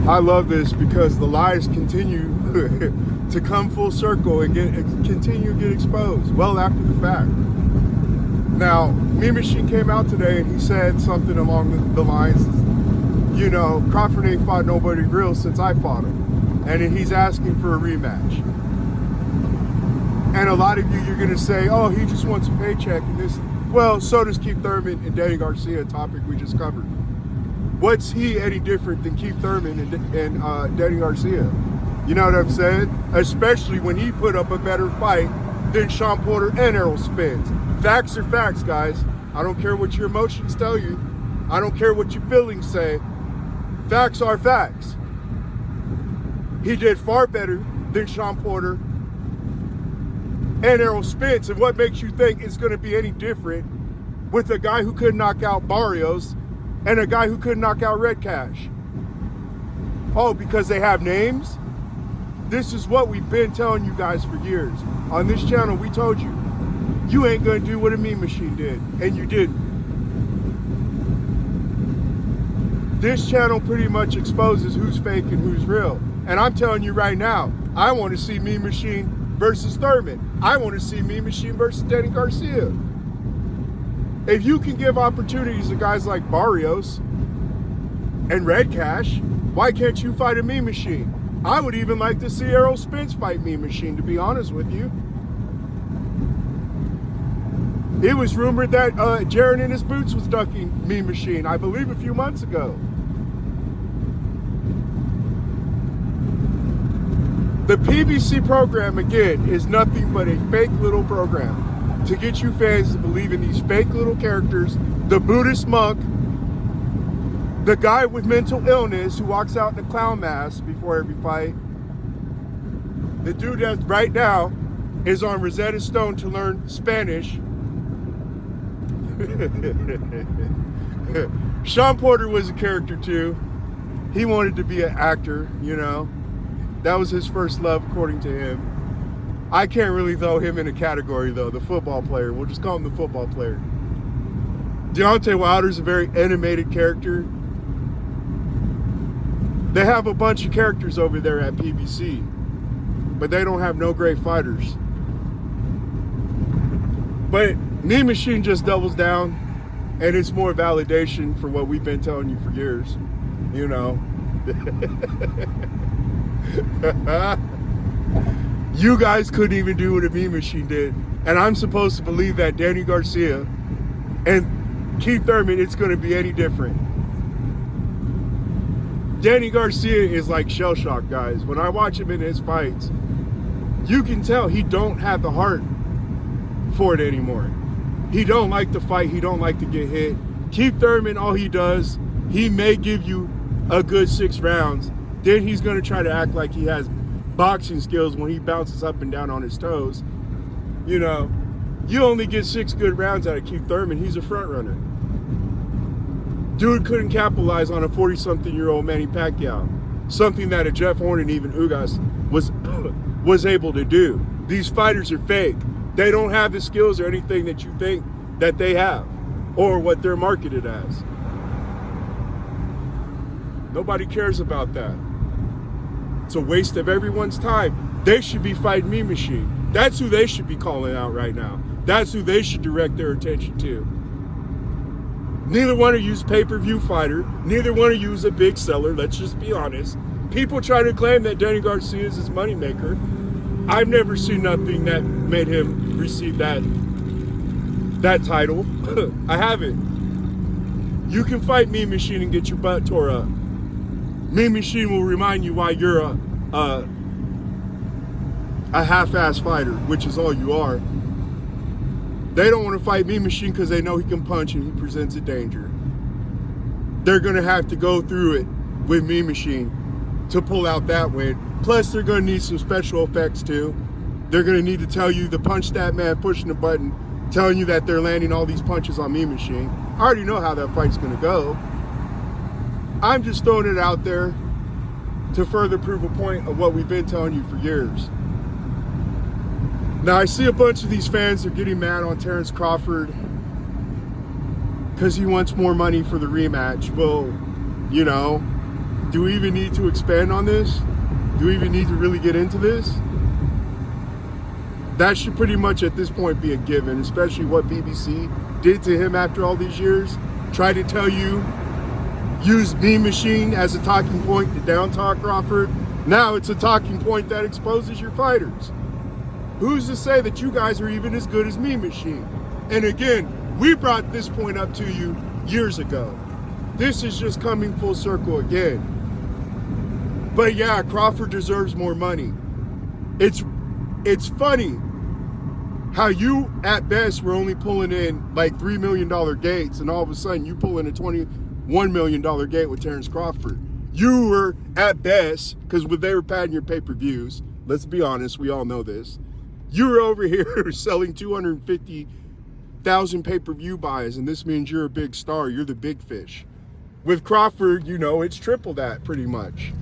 I love this because the lies continue to come full circle and continue to get exposed well after the fact. Now, Mean Machine came out today and he said something along the lines, you know, Crawford ain't fought nobody real since I fought him. And then he's asking for a rematch. And a lot of you're going to say, oh, he just wants a paycheck. And this, well, so does Keith Thurman and Danny Garcia, a topic we just covered. What's he any different than Keith Thurman and Danny Garcia? You know what I'm saying? Especially when he put up a better fight than Sean Porter and Errol Spence. Facts are facts, guys. I don't care what your emotions tell you. I don't care what your feelings say. Facts are facts. He did far better than Sean Porter and Errol Spence. And what makes you think it's going to be any different with a guy who could knock out Barrios and a guy who could knock out Red Cash? Oh, because they have names? This is what we've been telling you guys for years. On this channel, we told you, you ain't gonna do what a Mean Machine did, and you didn't. This channel pretty much exposes who's fake and who's real. And I'm telling you right now, I want to see Mean Machine versus Thurman. I want to see Mean Machine versus Danny Garcia. If you can give opportunities to guys like Barrios and Red Cash, why can't you fight a Mean Machine? I would even like to see Errol Spence fight Mean Machine, to be honest with you. It was rumored that Jaron in his boots was ducking Mean Machine, I believe a few months ago. The PBC program, again, is nothing but a fake little program to get you fans to believe in these fake little characters. The Buddhist monk, the guy with mental illness who walks out in a clown mask before every fight, the dude that right now is on Rosetta Stone to learn Spanish. Sean Porter was a character too. He wanted to be an actor, you know. That was his first love, according to him. I can't really throw him in a category, though. The football player. We'll just call him the football player. Deontay Wilder's a very animated character. They have a bunch of characters over there at PBC, but they don't have no great fighters. But Mean Machine just doubles down, and it's more validation for what we've been telling you for years, you know. You guys couldn't even do what a Mean Machine did, and I'm supposed to believe that Danny Garcia and Keith Thurman, it's going to be any different. Danny Garcia is like shell shock, guys. When I watch him in his fights, you can tell he don't have the heart for it anymore. He don't like to fight. He don't like to get hit. Keith Thurman, all he does, he may give you a good 6 rounds. Then he's going to try to act like he has boxing skills when he bounces up and down on his toes. You know, you only get 6 good rounds out of Keith Thurman. He's a front runner. Dude couldn't capitalize on a 40-something-year-old Manny Pacquiao. Something that a Jeff Horn and even Ugas was able to do. These fighters are fake. They don't have the skills or anything that you think that they have, or what they're marketed as. Nobody cares about that. It's a waste of everyone's time. They should be fighting Mean Machine. That's who they should be calling out right now. That's who they should direct their attention to. Neither one of you is pay-per-view fighter. Neither one of you is a big seller. Let's just be honest. People try to claim that Danny Garcia is his moneymaker. I've never seen nothing that made him receive that title. I haven't. You can fight Mean Machine and get your butt tore up. Mean Machine will remind you why you're a half-ass fighter, which is all you are. They don't want to fight Mean Machine because they know he can punch and he presents a danger. They're going to have to go through it with Mean Machine to pull out that win. Plus, they're going to need some special effects too. They're going to need to tell you the punch that man pushing the button, telling you that they're landing all these punches on Mean Machine. I already know how that fight's going to go. I'm just throwing it out there to further prove a point of what we've been telling you for years. Now, I see a bunch of these fans are getting mad on Terrence Crawford because he wants more money for the rematch. Well, you know, Do we even need to expand on this? Do we even need to really get into this? That should pretty much at this point be a given, especially what PBC did to him after all these years. Tried to tell you, use Meme Machine as a talking point to down talk Crawford. Now it's a talking point that exposes your fighters. Who's to say that you guys are even as good as Meme Machine? And again, we brought this point up to you years ago. This is just coming full circle again. But yeah, Crawford deserves more money. It's funny how you, at best, were only pulling in like $3 million gates, and all of a sudden you pull in a $21 million gate with Terrence Crawford. You were, at best, because they were padding your pay-per-views, let's be honest, we all know this, you were over here selling 250,000 pay-per-view buys, and this means you're a big star, you're the big fish. With Crawford, you know, it's triple that, pretty much.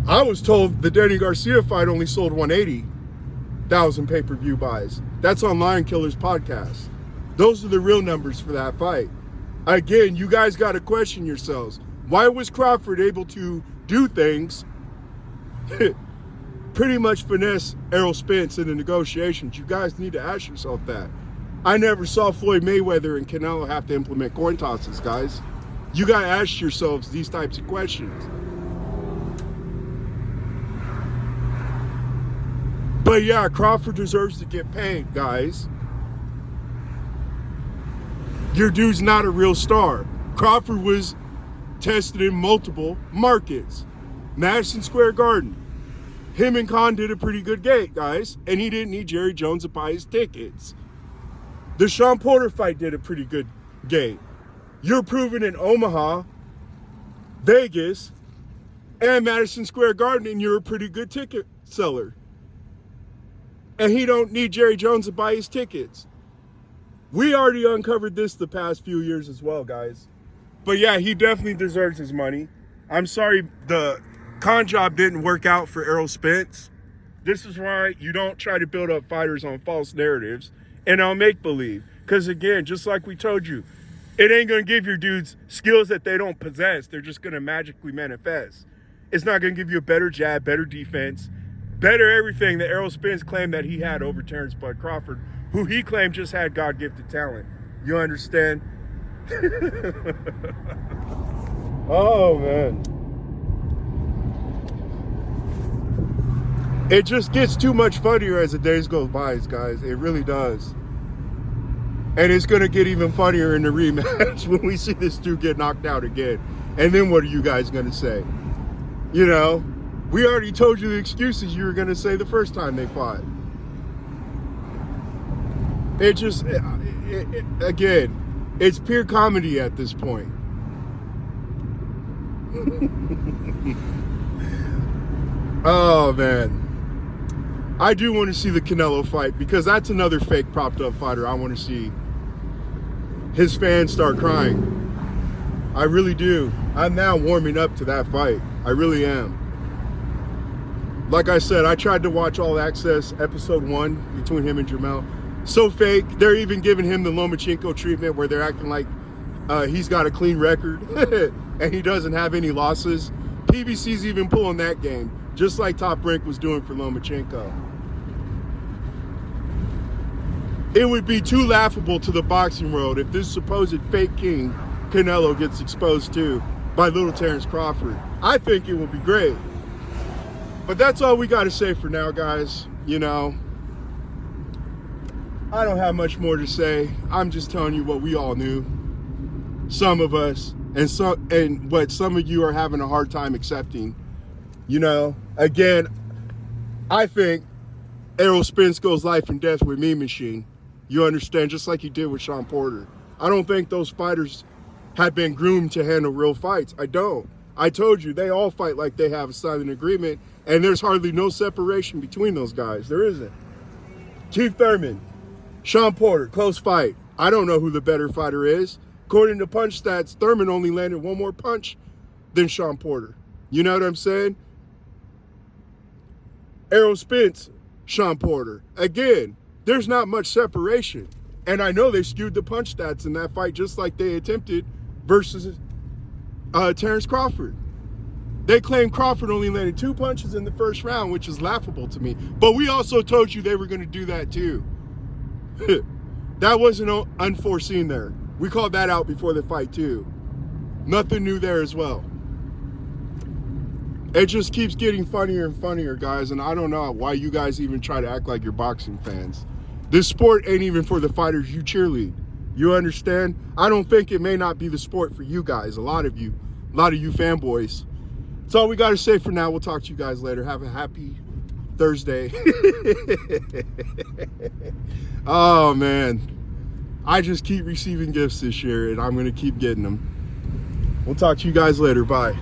I was told the Danny Garcia fight only sold 180,000 pay-per-view buys. That's on Lion Killer's podcast. Those are the real numbers for that fight. Again, you guys got to question yourselves. Why was Crawford able to do things, pretty much finesse Errol Spence in the negotiations? You guys need to ask yourself that. I never saw Floyd Mayweather and Canelo have to implement coin tosses, guys. You got to ask yourselves these types of questions. But yeah, Crawford deserves to get paid, guys. Your dude's not a real star. Crawford was tested in multiple markets. Madison Square Garden. Him and Khan did a pretty good gate, guys. And he didn't need Jerry Jones to buy his tickets. The Sean Porter fight did a pretty good gate. You're proven in Omaha, Vegas, and Madison Square Garden, and you're a pretty good ticket seller. And he don't need Jerry Jones to buy his tickets. We already uncovered this the past few years as well, guys. But yeah, he definitely deserves his money. I'm sorry the con job didn't work out for Errol Spence. This is why you don't try to build up fighters on false narratives and on make-believe. Because again, just like we told you, it ain't going to give your dudes skills that they don't possess. They're just going to magically manifest. It's not going to give you a better jab, better defense, better everything that Errol Spence claimed that he had over Terrence Bud Crawford, who he claimed just had God-gifted talent. You understand? Oh, man. It just gets too much funnier as the days go by, guys. It really does. And it's going to get even funnier in the rematch when we see this dude get knocked out again. And then what are you guys going to say? You know, we already told you the excuses you were going to say the first time they fought. It just, again, it's pure comedy at this point. Oh, man. I do want to see the Canelo fight because that's another fake propped up fighter I want to see his fans start crying. I really do. I'm now warming up to that fight. I really am. Like I said, I tried to watch All Access episode 1 between him and Jamel. So fake. They're even giving him the Lomachenko treatment where they're acting like he's got a clean record and he doesn't have any losses. PBC's even pulling that game, just like Top Rank was doing for Lomachenko. It would be too laughable to the boxing world if this supposed fake king Canelo gets exposed to by little Terrence Crawford. I think it would be great. But that's all we got to say for now, guys. You know, I don't have much more to say. I'm just telling you what we all knew. Some of us, and what some of you are having a hard time accepting. You know, again, I think Errol Spence goes life and death with Meme Machine. You understand, just like he did with Sean Porter. I don't think those fighters have been groomed to handle real fights. I don't. I told you, they all fight like they have a silent agreement, and there's hardly no separation between those guys. There isn't. Keith Thurman, Sean Porter, close fight. I don't know who the better fighter is. According to punch stats, Thurman only landed one more punch than Sean Porter. You know what I'm saying? Errol Spence, Sean Porter. Again, there's not much separation. And I know they skewed the punch stats in that fight just like they attempted versus Terrence Crawford. They claim Crawford only landed 2 punches in the first round, which is laughable to me. But we also told you they were going to do that too. That wasn't unforeseen there. We called that out before the fight too. Nothing new there as well. It just keeps getting funnier and funnier, guys, and I don't know why you guys even try to act like you're boxing fans. This sport ain't even for the fighters you cheerlead. You understand? I don't think it may not be the sport for you guys, a lot of you fanboys. That's all we got to say for now. We'll talk to you guys later. Have a happy Thursday. Oh, man. I just keep receiving gifts this year, and I'm going to keep getting them. We'll talk to you guys later. Bye.